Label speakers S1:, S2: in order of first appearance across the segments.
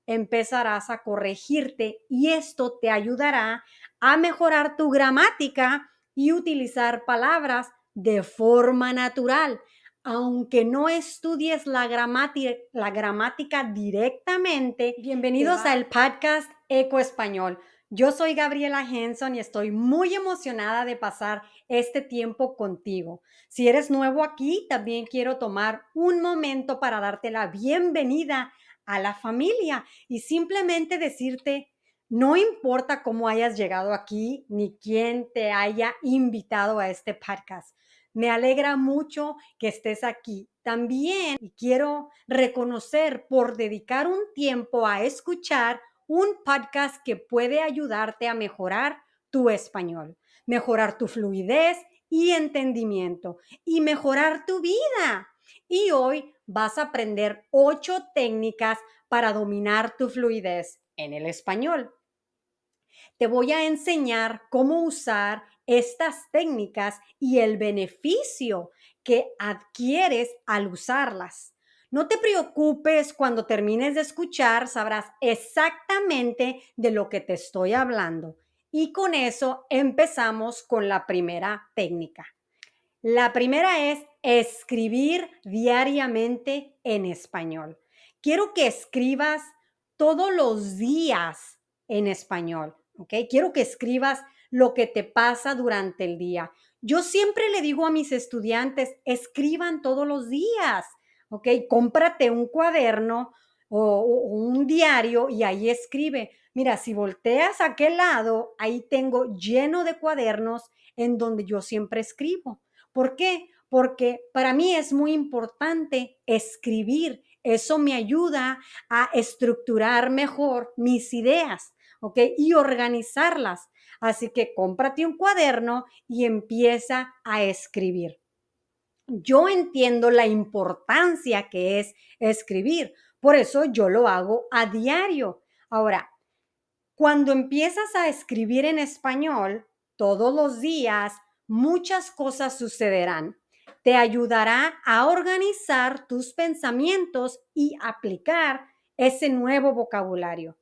S1: empezarás a corregirte y esto te ayudará a mejorar tu gramática y utilizar palabras de forma natural. Aunque no estudies la gramática directamente, bienvenidos al podcast Eco Español. Yo soy Gabriela Henson y estoy muy emocionada de pasar este tiempo contigo. Si eres nuevo aquí, también quiero tomar un momento para darte la bienvenida a la familia y simplemente decirte, no importa cómo hayas llegado aquí ni quién te haya invitado a este podcast. Me alegra mucho que estés aquí. También quiero reconocer por dedicar un tiempo a escuchar un podcast que puede ayudarte a mejorar tu español, mejorar tu fluidez y entendimiento y mejorar tu vida. Y hoy vas a aprender 8 técnicas para dominar tu fluidez en el español. Te voy a enseñar cómo usar estas técnicas y el beneficio que adquieres al usarlas. No te preocupes, cuando termines de escuchar sabrás exactamente de lo que te estoy hablando. Y con eso empezamos con la primera técnica. La primera es escribir diariamente en español. Quiero que escribas todos los días en español, ¿ok? Quiero que escribas lo que te pasa durante el día. Yo siempre le digo a mis estudiantes, escriban todos los días, ¿ok? Cómprate un cuaderno o un diario y ahí escribe. Mira, si volteas a aquel lado, ahí tengo lleno de cuadernos en donde yo siempre escribo. ¿Por qué? Porque para mí es muy importante escribir. Eso me ayuda a estructurar mejor mis ideas, ¿ok? Y organizarlas. Así que cómprate un cuaderno y empieza a escribir. Yo entiendo la importancia que es escribir, por eso yo lo hago a diario. Ahora, cuando empiezas a escribir en español todos los días, muchas cosas sucederán. Te ayudará a organizar tus pensamientos y aplicar ese nuevo vocabulario.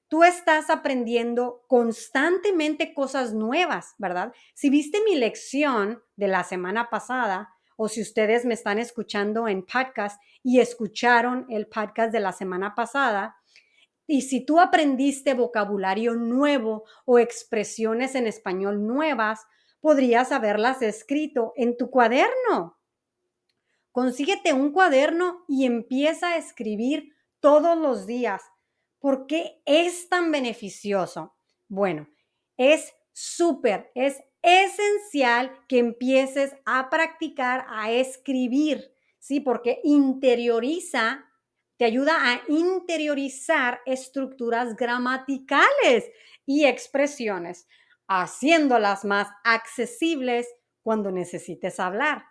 S1: Tú estás aprendiendo constantemente cosas nuevas, ¿verdad? Si viste mi lección de la semana pasada, o si ustedes me están escuchando en podcast y escucharon el podcast de la semana pasada, y si tú aprendiste vocabulario nuevo o expresiones en español nuevas, podrías haberlas escrito en tu cuaderno. Consíguete un cuaderno y empieza a escribir todos los días. ¿Por qué es tan beneficioso? Bueno, es es esencial que empieces a practicar a escribir, ¿sí? Porque te ayuda a interiorizar estructuras gramaticales y expresiones, haciéndolas más accesibles cuando necesites hablar.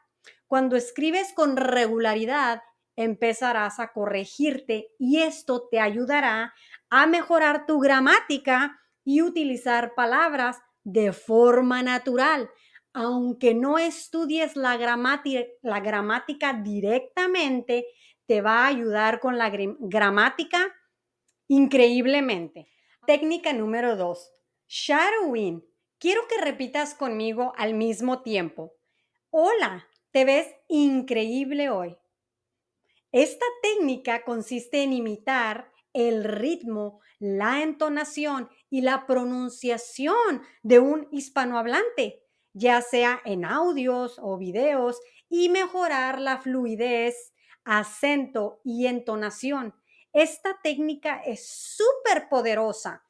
S1: Cuando escribes con regularidad, empezarás a corregirte y esto te ayudará a mejorar tu gramática y utilizar palabras de forma natural. Aunque no estudies la gramática directamente, te va a ayudar con la gramática increíblemente. Técnica número 2, shadowing. Quiero que repitas conmigo al mismo tiempo. Hola, te ves increíble hoy. Esta técnica consiste en imitar el ritmo, la entonación y la pronunciación de un hispanohablante, ya sea en audios o videos, y mejorar la fluidez, acento y entonación. Esta técnica es súper poderosa.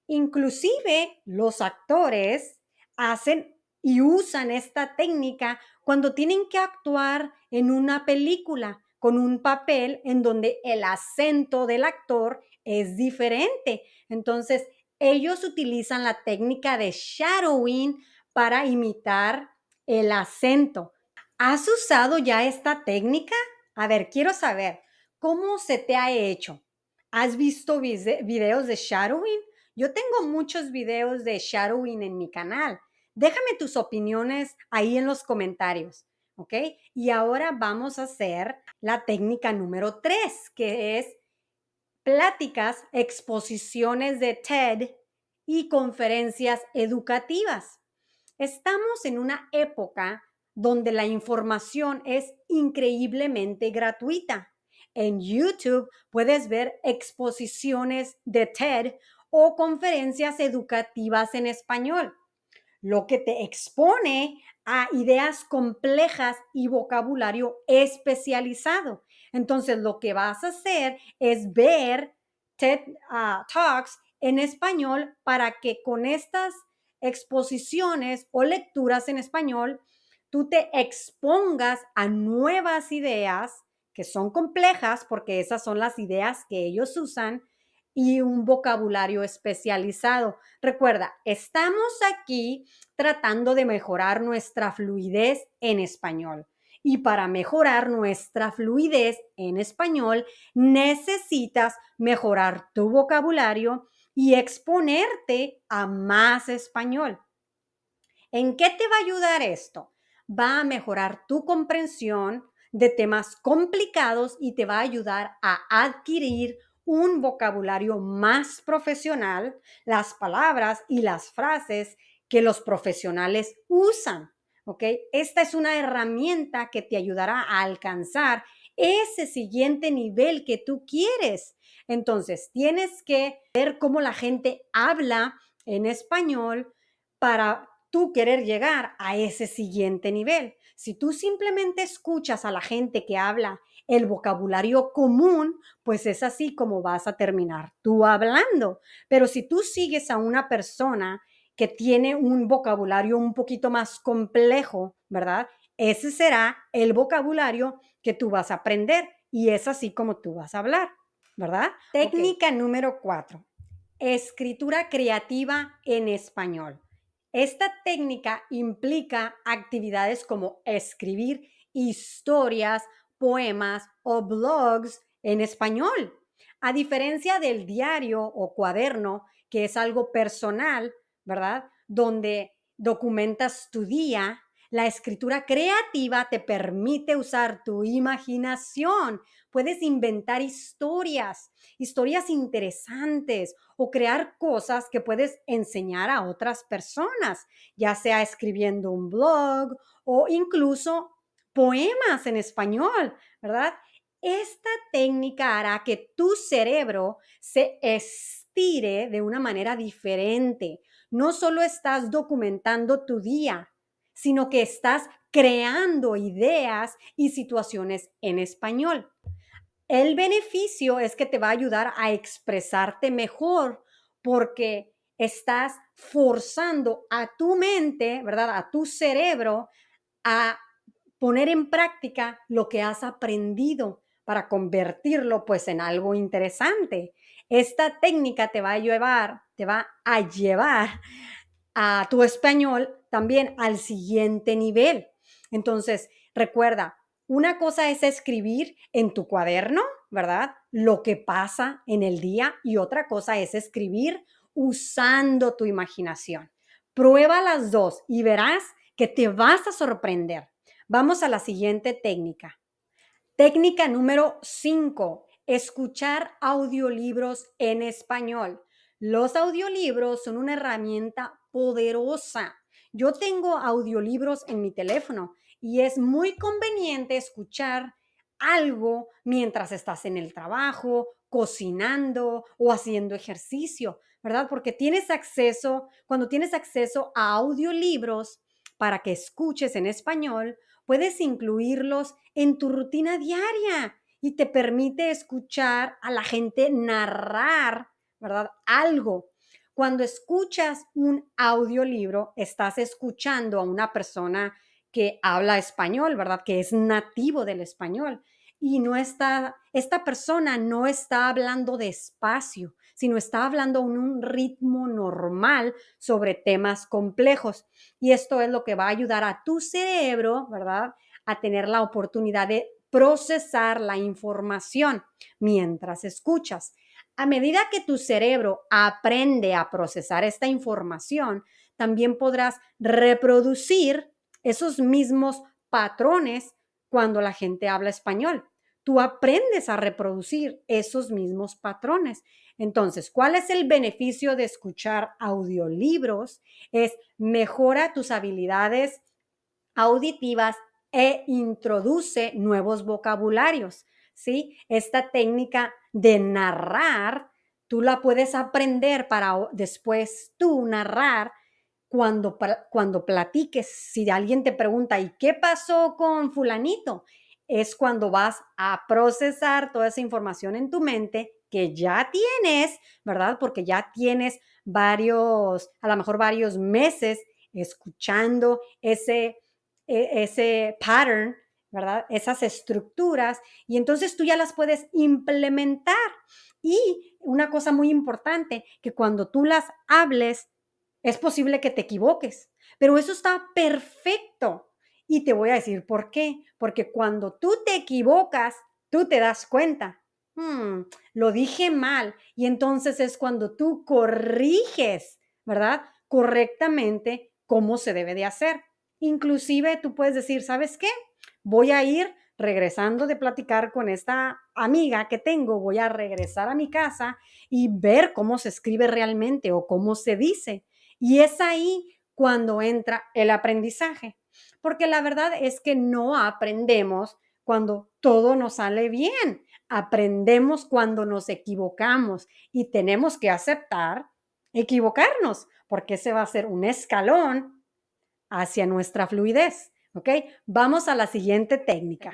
S1: Inclusive los actores hacen y usan esta técnica cuando tienen que actuar en una película con un papel en donde el acento del actor es diferente. Entonces, ellos utilizan la técnica de shadowing para imitar el acento. ¿Has usado ya esta técnica? A ver, quiero saber, ¿cómo se te ha hecho? ¿Has visto videos de shadowing? Yo tengo muchos videos de shadowing en mi canal. Déjame tus opiniones ahí en los comentarios, ¿ok? Y ahora vamos a hacer la técnica número 3, que es pláticas, exposiciones de TED y conferencias educativas. Estamos en una época donde la información es increíblemente gratuita. En YouTube puedes ver exposiciones de TED o conferencias educativas en español, lo que te expone a ideas complejas y vocabulario especializado. Entonces, lo que vas a hacer es ver TED Talks en español para que con estas exposiciones o lecturas en español, tú te expongas a nuevas ideas que son complejas, porque esas son las ideas que ellos usan, y un vocabulario especializado. Recuerda, estamos aquí tratando de mejorar nuestra fluidez en español. Y para mejorar nuestra fluidez en español, necesitas mejorar tu vocabulario y exponerte a más español. ¿En qué te va a ayudar esto? Va a mejorar tu comprensión de temas complicados y te va a ayudar a adquirir un vocabulario más profesional, las palabras y las frases que los profesionales usan. ¿Ok? Esta es una herramienta que te ayudará a alcanzar ese siguiente nivel que tú quieres. Entonces, tienes que ver cómo la gente habla en español para tú querer llegar a ese siguiente nivel. Si tú simplemente escuchas a la gente que habla el vocabulario común, pues es así como vas a terminar tú hablando. Pero si tú sigues a una persona que tiene un vocabulario un poquito más complejo, ¿verdad? Ese será el vocabulario que tú vas a aprender y es así como tú vas a hablar, ¿verdad? Técnica número 4. Escritura creativa en español. Esta técnica implica actividades como escribir historias, poemas o blogs en español. A diferencia del diario o cuaderno, que es algo personal, ¿verdad? Donde documentas tu día, la escritura creativa te permite usar tu imaginación. Puedes inventar historias, historias interesantes o crear cosas que puedes enseñar a otras personas, ya sea escribiendo un blog o incluso poemas en español, ¿verdad? Esta técnica hará que tu cerebro se estire de una manera diferente. No solo estás documentando tu día, sino que estás creando ideas y situaciones en español. El beneficio es que te va a ayudar a expresarte mejor porque estás forzando a tu mente, ¿verdad? A tu cerebro a poner en práctica lo que has aprendido para convertirlo pues en algo interesante. Esta técnica te va a llevar a tu español también al siguiente nivel. Entonces, recuerda, una cosa es escribir en tu cuaderno, ¿verdad? Lo que pasa en el día y otra cosa es escribir usando tu imaginación. Prueba las dos y verás que te vas a sorprender. Vamos a la siguiente técnica. Técnica número 5, escuchar audiolibros en español. Los audiolibros son una herramienta poderosa. Yo tengo audiolibros en mi teléfono y es muy conveniente escuchar algo mientras estás en el trabajo, cocinando o haciendo ejercicio, ¿verdad? Porque cuando tienes acceso a audiolibros para que escuches en español, puedes incluirlos en tu rutina diaria y te permite escuchar a la gente narrar, ¿verdad? Algo. Cuando escuchas un audiolibro, estás escuchando a una persona que habla español, ¿verdad? Que es nativo del español. Y esta persona no está hablando despacio, sino está hablando en un ritmo normal sobre temas complejos. Y esto es lo que va a ayudar a tu cerebro, ¿verdad? A tener la oportunidad de procesar la información mientras escuchas. A medida que tu cerebro aprende a procesar esta información, también podrás reproducir esos mismos patrones cuando la gente habla español. tú aprendes a reproducir esos mismos patrones. Entonces, ¿cuál es el beneficio de escuchar audiolibros? Es mejora tus habilidades auditivas e introduce nuevos vocabularios, ¿sí? Esta técnica de narrar, tú la puedes aprender para después tú narrar cuando platiques. Si alguien te pregunta, ¿y qué pasó con fulanito? Es cuando vas a procesar toda esa información en tu mente que ya tienes, ¿verdad? Porque ya tienes a lo mejor varios meses escuchando ese pattern, ¿verdad? Esas estructuras, y entonces tú ya las puedes implementar. Y una cosa muy importante, que cuando tú las hables, es posible que te equivoques, pero eso está perfecto. Y te voy a decir por qué. Porque cuando tú te equivocas, tú te das cuenta. "Hmm, lo dije mal". Y entonces es cuando tú corriges, ¿verdad? Correctamente cómo se debe de hacer. Inclusive tú puedes decir, ¿sabes qué? Voy a ir regresando de platicar con esta amiga que tengo, voy a regresar a mi casa y ver cómo se escribe realmente o cómo se dice. Y es ahí cuando entra el aprendizaje, porque la verdad es que no aprendemos cuando todo nos sale bien, aprendemos cuando nos equivocamos y tenemos que aceptar equivocarnos, porque ese va a ser un escalón hacia nuestra fluidez. ¿Ok? Vamos a la siguiente técnica.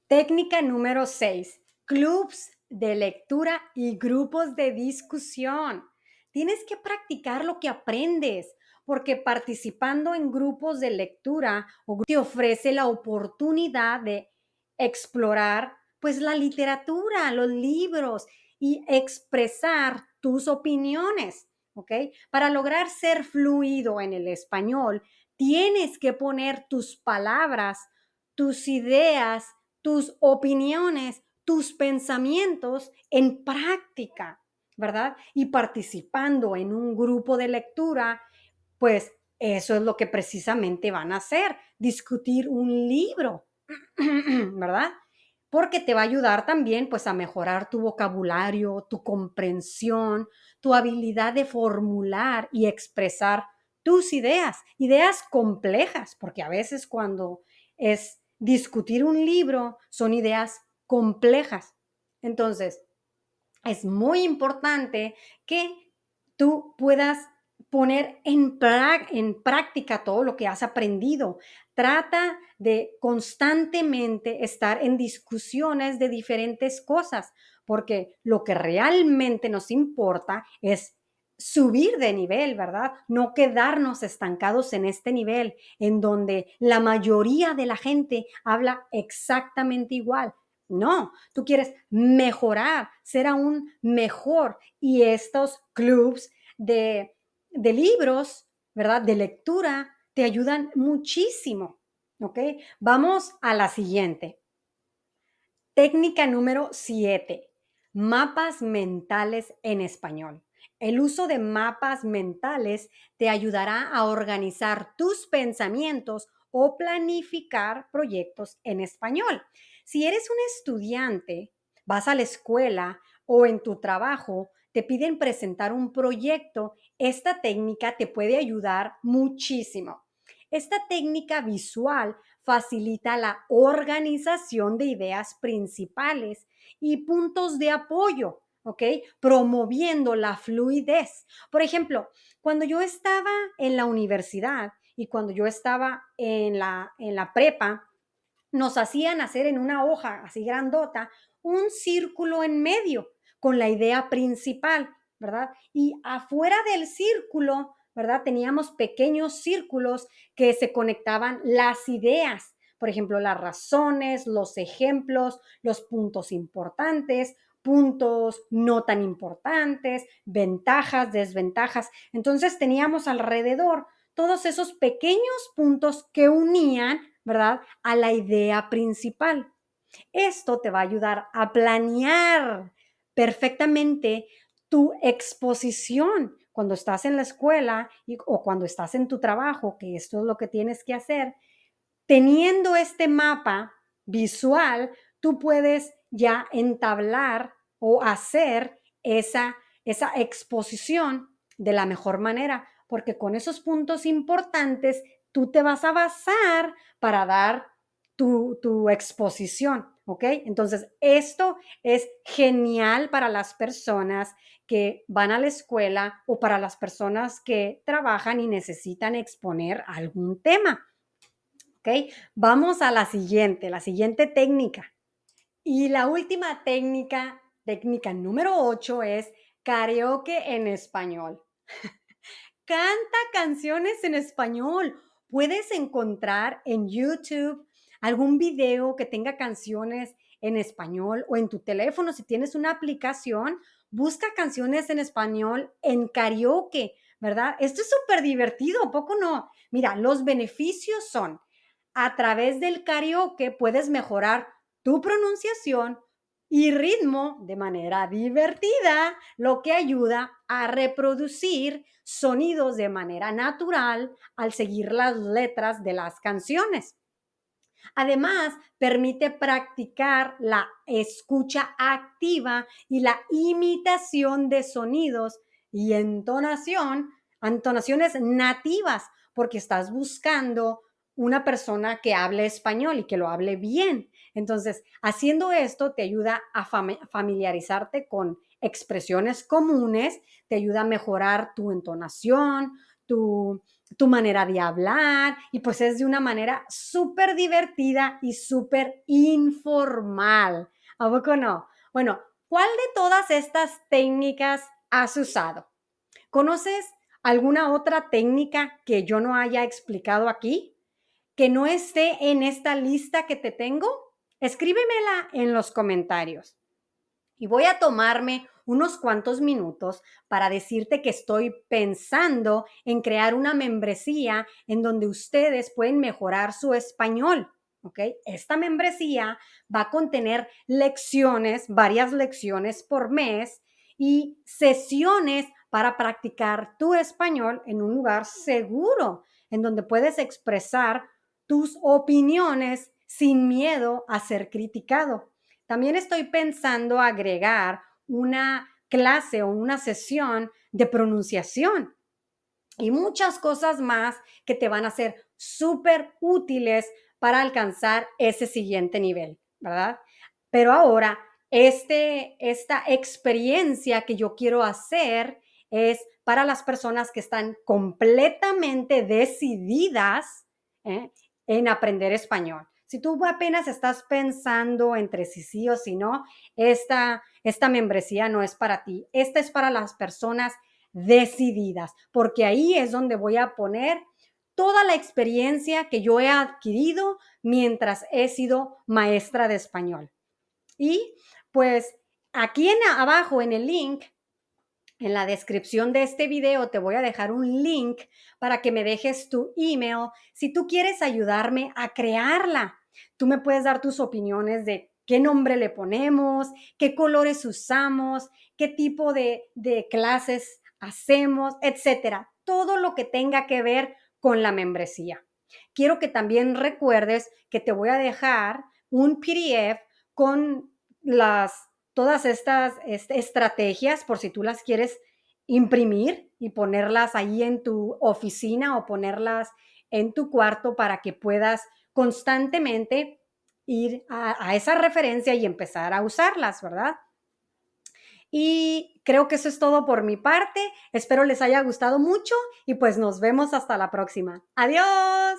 S1: Técnica número 6. Clubs de lectura y grupos de discusión. Tienes que practicar lo que aprendes, porque participando en grupos de lectura te ofrece la oportunidad de explorar pues la literatura, los libros y expresar tus opiniones, ¿ok? Para lograr ser fluido en el español, tienes que poner tus palabras, tus ideas, tus opiniones, tus pensamientos en práctica, ¿verdad? Y participando en un grupo de lectura, pues eso es lo que precisamente van a hacer, discutir un libro, ¿verdad? Porque te va a ayudar también pues a mejorar tu vocabulario, tu comprensión, tu habilidad de formular y expresar tus ideas, ideas complejas, porque a veces cuando es discutir un libro son ideas complejas. Entonces, es muy importante que tú puedas poner en práctica todo lo que has aprendido. Trata de constantemente estar en discusiones de diferentes cosas, porque lo que realmente nos importa es subir de nivel, ¿verdad? No quedarnos estancados en este nivel en donde la mayoría de la gente habla exactamente igual. No, tú quieres mejorar, ser aún mejor. Y estos clubs de libros, ¿verdad? De lectura, te ayudan muchísimo. ¿Ok? Vamos a la siguiente. Técnica número 7. Mapas mentales en español. El uso de mapas mentales te ayudará a organizar tus pensamientos o planificar proyectos en español. Si eres un estudiante, vas a la escuela o en tu trabajo, te piden presentar un proyecto, esta técnica te puede ayudar muchísimo. Esta técnica visual facilita la organización de ideas principales y puntos de apoyo, ¿ok? Promoviendo la fluidez. Por ejemplo, cuando yo estaba en la universidad y cuando yo estaba en la prepa, nos hacían hacer en una hoja así grandota un círculo en medio con la idea principal, ¿verdad? Y afuera del círculo, ¿verdad? Teníamos pequeños círculos que se conectaban las ideas, por ejemplo, las razones, los ejemplos, los puntos importantes, puntos no tan importantes, ventajas, desventajas. Entonces teníamos alrededor todos esos pequeños puntos que unían, ¿verdad?, a la idea principal. Esto te va a ayudar a planear perfectamente tu exposición cuando estás en la escuela o cuando estás en tu trabajo, que esto es lo que tienes que hacer. Teniendo este mapa, visual, tú puedes ya entablar o hacer esa exposición de la mejor manera, porque con esos puntos importantes tú te vas a basar para dar tu exposición, ¿ok? Entonces, esto es genial para las personas que van a la escuela o para las personas que trabajan y necesitan exponer algún tema, ¿ok? Vamos a la siguiente técnica. Y la última técnica, técnica número 8 es karaoke en español. Canta canciones en español. Puedes encontrar en YouTube algún video que tenga canciones en español o en tu teléfono. Si tienes una aplicación, busca canciones en español en karaoke, ¿verdad? Esto es súper divertido, ¿a poco no? Mira, los beneficios son, a través del karaoke puedes mejorar tu pronunciación y ritmo de manera divertida, lo que ayuda a reproducir sonidos de manera natural al seguir las letras de las canciones. Además, permite practicar la escucha activa y la imitación de sonidos y entonaciones nativas, porque estás buscando una persona que hable español y que lo hable bien. Entonces, haciendo esto te ayuda a familiarizarte con expresiones comunes, te ayuda a mejorar tu entonación, tu manera de hablar, y pues es de una manera súper divertida y súper informal. ¿A poco no? Bueno, ¿cuál de todas estas técnicas has usado? ¿Conoces alguna otra técnica que yo no haya explicado aquí? ¿Que no esté en esta lista que te tengo? Escríbemela en los comentarios. Y voy a tomarme unos cuantos minutos para decirte que estoy pensando en crear una membresía en donde ustedes pueden mejorar su español. ¿Ok? Esta membresía va a contener lecciones, varias lecciones por mes y sesiones para practicar tu español en un lugar seguro, en donde puedes expresar tus opiniones sin miedo a ser criticado. También estoy pensando agregar una clase o una sesión de pronunciación y muchas cosas más que te van a ser súper útiles para alcanzar ese siguiente nivel, ¿verdad? Pero ahora, esta experiencia que yo quiero hacer es para las personas que están completamente decididas, ¿eh? En aprender español. Si tú apenas estás pensando entre si sí o si no, esta membresía no es para ti. Esta es para las personas decididas, porque ahí es donde voy a poner toda la experiencia que yo he adquirido mientras he sido maestra de español. Y pues aquí abajo en el link, en la descripción de este video, te voy a dejar un link para que me dejes tu email si tú quieres ayudarme a crearla. Tú me puedes dar tus opiniones de qué nombre le ponemos, qué colores usamos, qué tipo de clases hacemos, etcétera. Todo lo que tenga que ver con la membresía. Quiero que también recuerdes que te voy a dejar un PDF con todas estas estrategias por si tú las quieres imprimir y ponerlas ahí en tu oficina o ponerlas en tu cuarto para que puedas constantemente ir a esa referencia y empezar a usarlas, ¿verdad? Y creo que eso es todo por mi parte. Espero les haya gustado mucho y pues nos vemos hasta la próxima. Adiós.